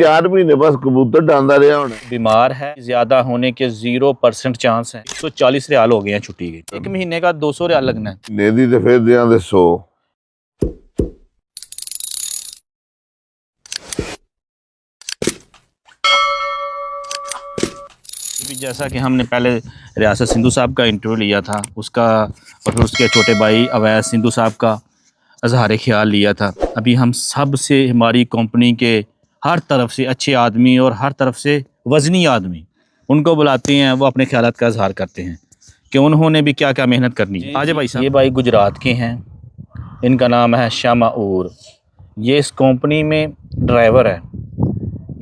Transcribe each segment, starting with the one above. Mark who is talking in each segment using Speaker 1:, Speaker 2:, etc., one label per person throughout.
Speaker 1: 4 महीने बस कबूतर डांदा रहा होना।
Speaker 2: बीमार है, ज्यादा होने के 0% चांस है। 140 रियाल हो गए हैं छुट्टी के, एक महीने का 200 रियाल लगना है।
Speaker 1: नेदी ते फिर दियां दे 100।
Speaker 2: जैसा कि हमने पहले रियासत सिंधु साहब का इंटरव्यू लिया था, उसका और फिर उसके छोटे भाई अवैस सिंधु साहब का इजहार ख्याल लिया था। अभी हम सब से, हमारी कंपनी के हर तरफ से अच्छे आदमी और हर तरफ से वज़नी आदमी उनको बुलाते हैं, वो अपने ख्यालात का इजहार करते हैं कि उन्होंने भी क्या क्या मेहनत करनी है। आज भाई साहब, ये भाई गुजरात के हैं, इनका नाम है शामाउर। ये इस कंपनी में ड्राइवर है।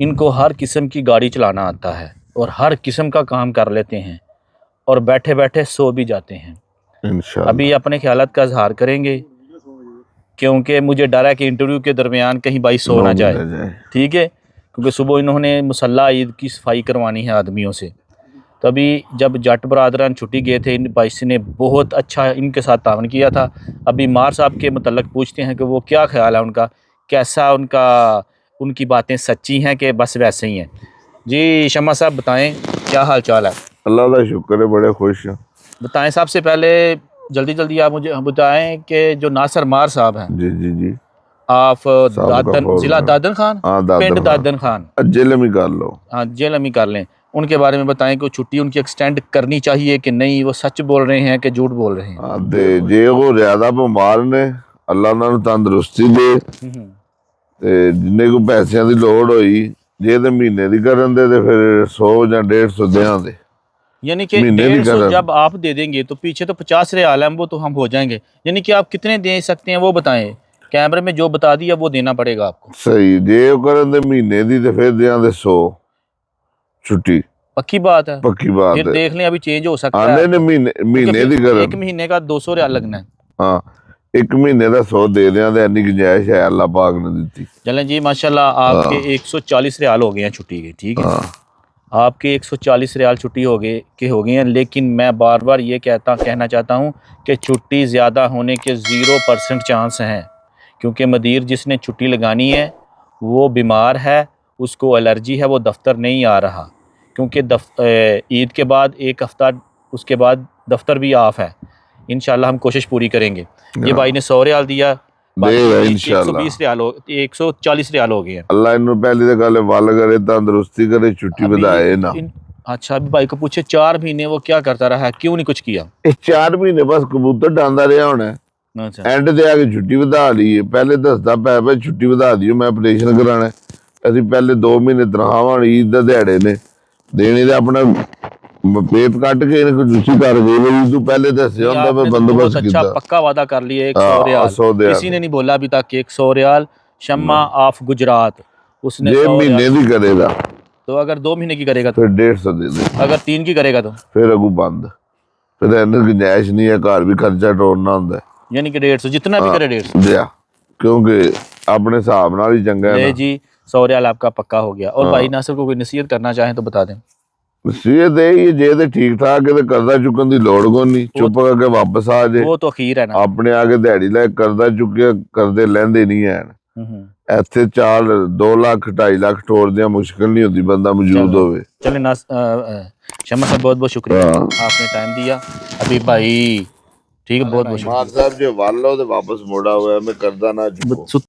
Speaker 2: इनको हर किस्म की गाड़ी चलाना आता है और हर किस्म का काम कर लेते हैं और बैठे बैठे सो भी जाते हैं इंशाअल्लाह। अभी अपने ख्यालात का इजहार करेंगे क्योंकि मुझे डर है कि इंटरव्यू के दरमियान कहीं भाई सो ना जाए, ठीक है, क्योंकि सुबह इन्होंने मुसल्ला ईद की सफाई करवानी है आदमियों से। तो अभी जब जट बरादरान छुट्टी गए थे, इन भाई ने बहुत अच्छा इनके साथ तावन किया था। अभी मार साहब के मतलब पूछते हैं कि वो क्या ख्याल है उनका, कैसा उनकी बातें सच्ची हैं कि बस वैसे ही हैं। जी शमा साहब बताएं, क्या हाल चाल है?
Speaker 1: अल्लाह का शुक्र है, बड़े खुश हैं।
Speaker 2: बताएं, सबसे पहले जल्दी जल्दी आप मुझे बताएं कि जो नासिर मार साहब हैं,
Speaker 1: जी जी जी,
Speaker 2: आप जिला दादन खान, पिंड दादन खान,
Speaker 1: जेल में कर लो।
Speaker 2: हाँ, जेल में कर लें। उनके बारे में बताएं कि छुट्टी उनकी एक्सटेंड करनी चाहिए कि नहीं, वो सच बोल रहे हैं कि झूठ बोल रहे हैं?
Speaker 1: जे वो ज्यादा बीमार ने, अल्लाह उन्हां नूं तंदुरुस्ती दे ते जिन्ने को पैसों की लोड़ होई, जे ते महीने दी करन दे ते फिर 100 या 150 देहां दे।
Speaker 2: यानी कि 150 जब आप दे देंगे तो पीछे तो 50 रियाल है, वो तो हम हो जाएंगे। यानी कि आप कितने दे सकते हैं वो बताएं, कैमरे में जो बता दिया वो देना पड़ेगा आपको।
Speaker 1: सही, जे करन दे महीने दी ते फिर देहां दे 100 छुट्टी।
Speaker 2: पक्की बात है,
Speaker 1: पक्की बात है।
Speaker 2: फिर देख लें, अभी चेंज हो सकता है।
Speaker 1: नहीं महीने दी करन,
Speaker 2: एक महीने का 200 रियाल लगना है।
Speaker 1: हाँ, एक महीने का 100 दे दें तो इन्नी गुंजाइश है अल्लाह पाक ने दी।
Speaker 2: चलें जी, माशाल्लाह आपके 140 रियाल हो गए हैं छुट्टी के, ठीक है। आपके 140 रियाल छुट्टी हो गए हैं, लेकिन मैं बार बार ये कहना चाहता हूँ कि छुट्टी ज़्यादा होने के 0% चांस हैं, क्योंकि मदीर जिसने छुट्टी लगानी है वो बीमार है, उसको एलर्जी है, वो दफ्तर नहीं आ रहा, क्योंकि ईद के बाद एक हफ़्ता उसके बाद दफ्तर भी ऑफ है। इंशाल्लाह हम कोशिश पूरी करेंगे। ये भाई ने 100 रियाल दिया, 120 रियाल 140 रियाल हो गए हैं।
Speaker 1: अल्लाह इन्हों पहली तो गल वल करे, तंदुरुस्ती करे, छुट्टी बधाए ना।
Speaker 2: अच्छा, अभी भाई को पूछे 4 महीने वो क्या करता रहा, क्यों नहीं कुछ किया?
Speaker 1: 4 महीने बस कबूतर डांदा रहा होना।
Speaker 2: अच्छा,
Speaker 1: एंड ते आके छुट्टी बधा ली है। पहले दसदा पै छुट्टी बधा दियो, मैं ऑपरेशन कराना। असी पहले 2 महीने तनखावां ईद दे दिहाड़े ने देने दे, अपना पेट कट के इनको दूसरी कर गई। तू पहले दस्या होंदा मैं बंदोबस्त
Speaker 2: अच्छा पक्का वादा कर लिया 100 रियाल। किसी ने नहीं बोला अभी तक 100 रियाल। शम्मा ऑफ गुजरात, उसने 100
Speaker 1: महीने की करेगा
Speaker 2: तो अगर 2 महीने की करेगा तो
Speaker 1: फिर 150 दे दे,
Speaker 2: अगर 3 की करेगा तो
Speaker 1: फिर अगू बंद। फिर इन्हें गुंजाइश नहीं है, घर भी खर्चा टोरना होंदा।
Speaker 2: यानी कि 150 जितना भी करे 150
Speaker 1: दिया, क्योंकि अपने हिसाब नाल ही चंगा है ना
Speaker 2: जी। 100 रियाल आपका पक्का हो गया। और भाई नासिर को कोई नसीहत करना चाहें तो बता दें।
Speaker 1: नसीहत ये जे ते ठीक ठाक है, कर्जा चुकन की लोड़ को नहीं, चुप करके वापस आ जाए।
Speaker 2: वो तो अखीर है ना,
Speaker 1: अपने आगे दिहाड़ी लै कर्जा चुके करदे लैंदे नहीं है। ਇੱਥੇ 2 लाख 2.5 लाख टोर दिया मुश्किल नहीं होती, बंदा मौजूद होवे।
Speaker 2: चले ना शम्मा साहब, बहुत बहुत शुक्रिया, आपने टाइम दिया। अभी भाई ठीक है, बहुत बहुत शुक्रिया।
Speaker 1: मार साहब जो वालो ते वापस मोड़ा हुआ है, मैं करदा ना चुको।